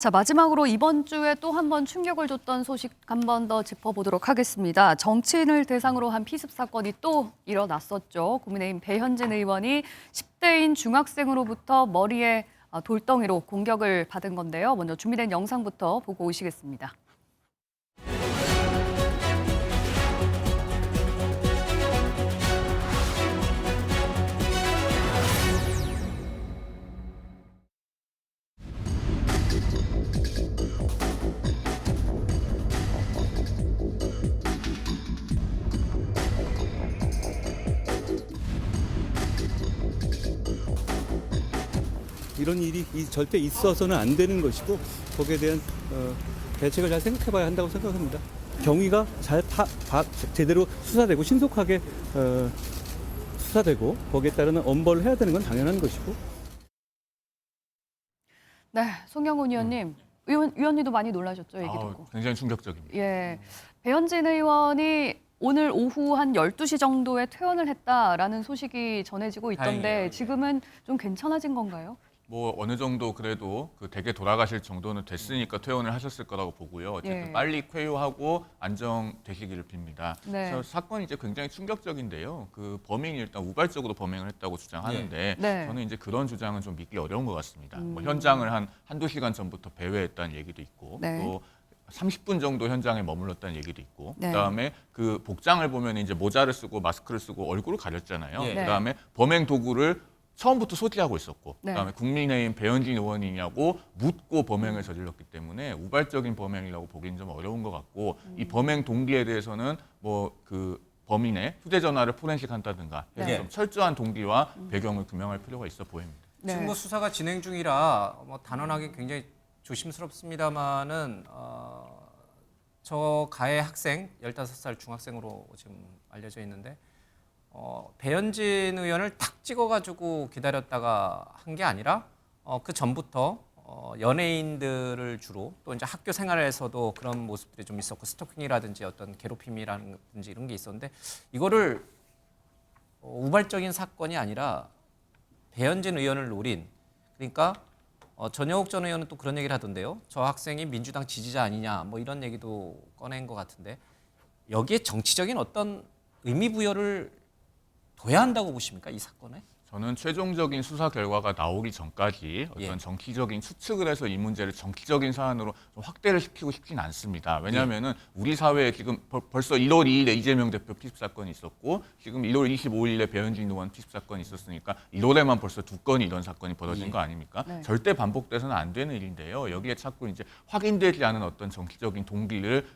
자, 마지막으로 이번 주에 또 한 번 충격을 줬던 소식 한 번 더 짚어보도록 하겠습니다. 정치인을 대상으로 한 피습 사건이 또 일어났었죠. 국민의힘 배현진 의원이 10대인 중학생으로부터 머리에 돌덩이로 공격을 받은 건데요. 먼저 준비된 영상부터 보고 오시겠습니다. 이런 일이 절대 있어서는 안 되는 것이고 거기에 대한 대책을 잘 생각해봐야 한다고 생각합니다. 경위가 잘 제대로 수사되고 신속하게 수사되고 거기에 따르는 엄벌을 해야 되는 건 당연한 것이고. 네, 송영훈 의원님. 의원님도 많이 놀라셨죠, 얘기 듣고. 굉장히 충격적입니다. 예, 배현진 의원이 오늘 오후 한 12시 정도에 퇴원을 했다라는 소식이 전해지고 있던데 다행이에요. 지금은 좀 괜찮아진 건가요? 뭐 어느 정도 그래도 그 댁에 돌아가실 정도는 됐으니까 퇴원을 하셨을 거라고 보고요. 어쨌든 예. 빨리 쾌유하고 안정되시기를 빕니다. 네. 그래서 사건이 이제 굉장히 충격적인데요. 그 범인이 일단 우발적으로 범행을 했다고 주장하는데 네. 저는 이제 그런 주장은 좀 믿기 어려운 것 같습니다. 뭐 현장을 한두 시간 전부터 배회했다는 얘기도 있고 네. 또 30분 정도 현장에 머물렀다는 얘기도 있고 네. 그다음에 그 복장을 보면 이제 모자를 쓰고 마스크를 쓰고 얼굴을 가렸잖아요. 네. 그다음에 범행 도구를 처음부터 소지하고 있었고 네. 그다음에 국민의힘 배현진 의원이냐고 묻고 범행을 저질렀기 때문에 우발적인 범행이라고 보기는 좀 어려운 것 같고 이 범행 동기에 대해서는 뭐 그 범인의 휴대전화를 포렌식한다든가 해서 네. 좀 철저한 동기와 배경을 규명할 필요가 있어 보입니다. 네. 지금 뭐 수사가 진행 중이라 뭐 단언하기 굉장히 조심스럽습니다만은 저 가해 학생 15살 중학생으로 지금 알려져 있는데 배현진 의원을 탁 찍어가지고 기다렸다가 한 게 아니라 그 전부터 연예인들을 주로 또 이제 학교 생활에서도 그런 모습들이 좀 있었고 스토킹이라든지 어떤 괴롭힘이라든지 이런 게 있었는데 이거를 우발적인 사건이 아니라 배현진 의원을 노린 그러니까 전영욱 전 의원은 또 그런 얘기를 하던데요. 저 학생이 민주당 지지자 아니냐 뭐 이런 얘기도 꺼낸 것 같은데 여기에 정치적인 어떤 의미 부여를 둬야 한다고 보십니까 이 사건에? 저는 최종적인 수사 결과가 나오기 전까지 어떤 예. 정치적인 추측을 해서 이 문제를 정치적인 사안으로 좀 확대를 시키고 싶진 않습니다. 왜냐하면은 우리 사회에 지금 벌써 1월 2일에 이재명 대표 피습 사건이 있었고 지금 1월 25일에 배현진 의원 피습 사건이 있었으니까 1월에만 벌써 2건이 이런 사건이 벌어진 예. 거 아닙니까? 네. 절대 반복돼서는 안 되는 일인데요. 여기에 자꾸 이제 확인되지 않은 어떤 정치적인 동기를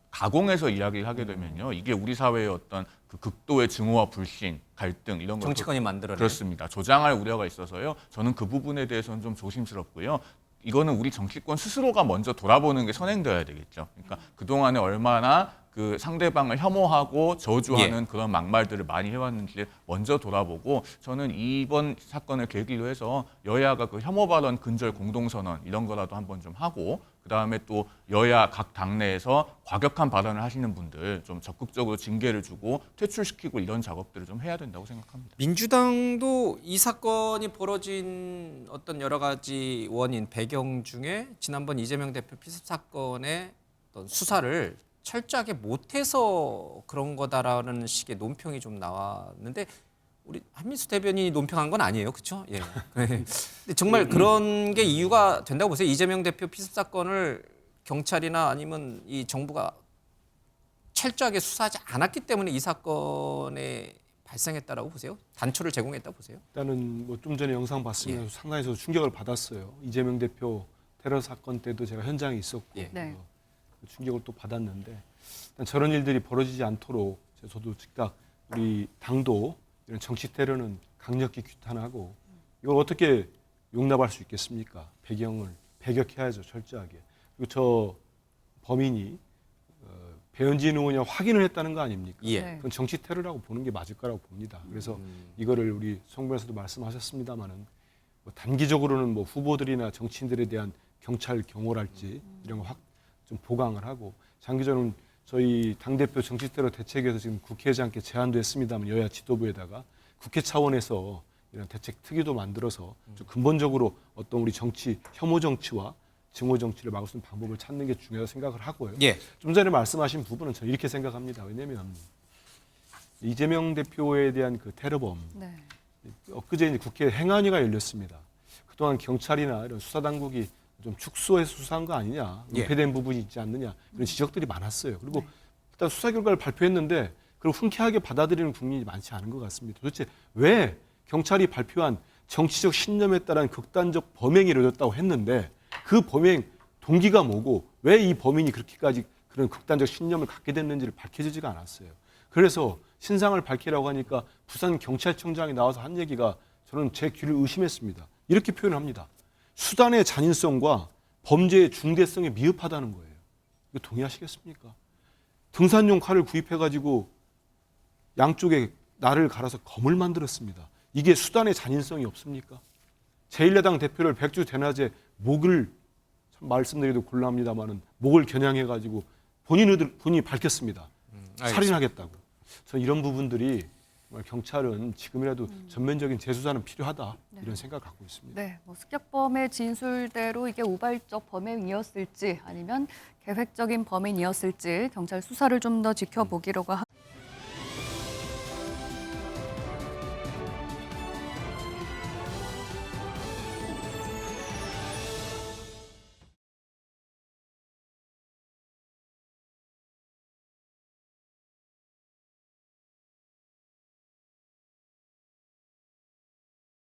가공해서 이야기를 하게 되면요. 이게 우리 사회의 어떤 그 극도의 증오와 불신, 갈등 이런 걸 정치권이 만들어낸. 그렇습니다. 조장할 우려가 있어서요. 저는 그 부분에 대해서는 좀 조심스럽고요. 이거는 우리 정치권 스스로가 먼저 돌아보는 게 선행되어야 되겠죠. 그러니까 그동안에 얼마나 그 상대방을 혐오하고 저주하는 그런 막말들을 많이 해왔는지 먼저 돌아보고 저는 이번 사건을 계기로 해서 여야가 그 혐오 발언 근절 공동선언 이런 거라도 한번 좀 하고 그다음에 또 여야 각 당내에서 과격한 발언을 하시는 분들 좀 적극적으로 징계를 주고 퇴출시키고 이런 작업들을 좀 해야 된다고 생각합니다. 민주당도 이 사건이 벌어진 어떤 여러 가지 원인 배경 중에 지난번 이재명 대표 피습 사건의 어떤 수사를 철저하게 못해서 그런 거다라는 식의 논평이 좀 나왔는데 우리 한민수 대변인이 논평한 건 아니에요, 그렇죠? 예. 근데 정말 그런 게 이유가 된다고 보세요. 이재명 대표 피습 사건을 경찰이나 아니면 이 정부가 철저하게 수사하지 않았기 때문에 이 사건에 발생했다라고 보세요. 단초를 제공했다고 보세요. 일단은 뭐 좀 전에 영상 봤으면 상당히 저도 충격을 받았어요. 이재명 대표 테러 사건 때도 제가 현장에 있었고 예. 네. 충격을 또 받았는데 일단 저런 일들이 벌어지지 않도록 저도 즉각 우리 당도 이런 정치 테러는 강력히 규탄하고 이걸 어떻게 용납할 수 있겠습니까? 배경을 배격해야죠, 철저하게. 그리고 저 범인이 배현진 의원이 확인을 했다는 거 아닙니까? 예. 네. 그건 정치 테러라고 보는 게 맞을 거라고 봅니다. 그래서 이거를 우리 송 변호사도 말씀하셨습니다마는 뭐 단기적으로는 뭐 후보들이나 정치인들에 대한 경찰 경호랄지 이런 거 확 좀 보강을 하고 장기적으로는 저희 당대표 정치 테러 대책에서 지금 국회의장께 제안도 했습니다만 여야 지도부에다가 국회 차원에서 이런 대책 특위도 만들어서 좀 근본적으로 어떤 우리 정치 혐오 정치와 증오 정치를 막을 수 있는 방법을 찾는 게 중요하다고 생각을 하고요. 예. 좀 전에 말씀하신 부분은 저는 이렇게 생각합니다. 왜냐하면 이재명 대표에 대한 그 테러범 네. 엊그제 이제 국회 행안위가 열렸습니다. 그동안 경찰이나 이런 수사 당국이 좀 축소해서 수사한 거 아니냐, 예. 은폐된 부분이 있지 않느냐 이런 지적들이 많았어요. 그리고 네. 일단 수사 결과를 발표했는데 그걸 흔쾌하게 받아들이는 국민이 많지 않은 것 같습니다. 도대체 왜 경찰이 발표한 정치적 신념에 따른 극단적 범행이 이루어졌다고 했는데 그 범행 동기가 뭐고 왜 이 범인이 그렇게까지 그런 극단적 신념을 갖게 됐는지를 밝혀지지가 않았어요. 그래서 신상을 밝히라고 하니까 부산 경찰청장이 나와서 한 얘기가 저는 제 귀를 의심했습니다. 이렇게 표현합니다. 수단의 잔인성과 범죄의 중대성에 미흡하다는 거예요. 이거 동의하시겠습니까? 등산용 칼을 구입해가지고 양쪽에 날을 갈아서 검을 만들었습니다. 이게 수단의 잔인성이 없습니까? 제1야당 대표를 백주 대낮에 목을 참 말씀드리기도 곤란합니다만은 목을 겨냥해가지고 본인이 밝혔습니다. 알겠습니다. 살인하겠다고. 저는 이런 부분들이 정말 경찰은 지금이라도 전면적인 재수사는 필요하다 이런 생각을 갖고 있습니다. 네, 뭐 습격범의 진술대로 이게 우발적 범행이었을지 아니면 계획적인 범행이었을지 경찰 수사를 좀 더 지켜보기로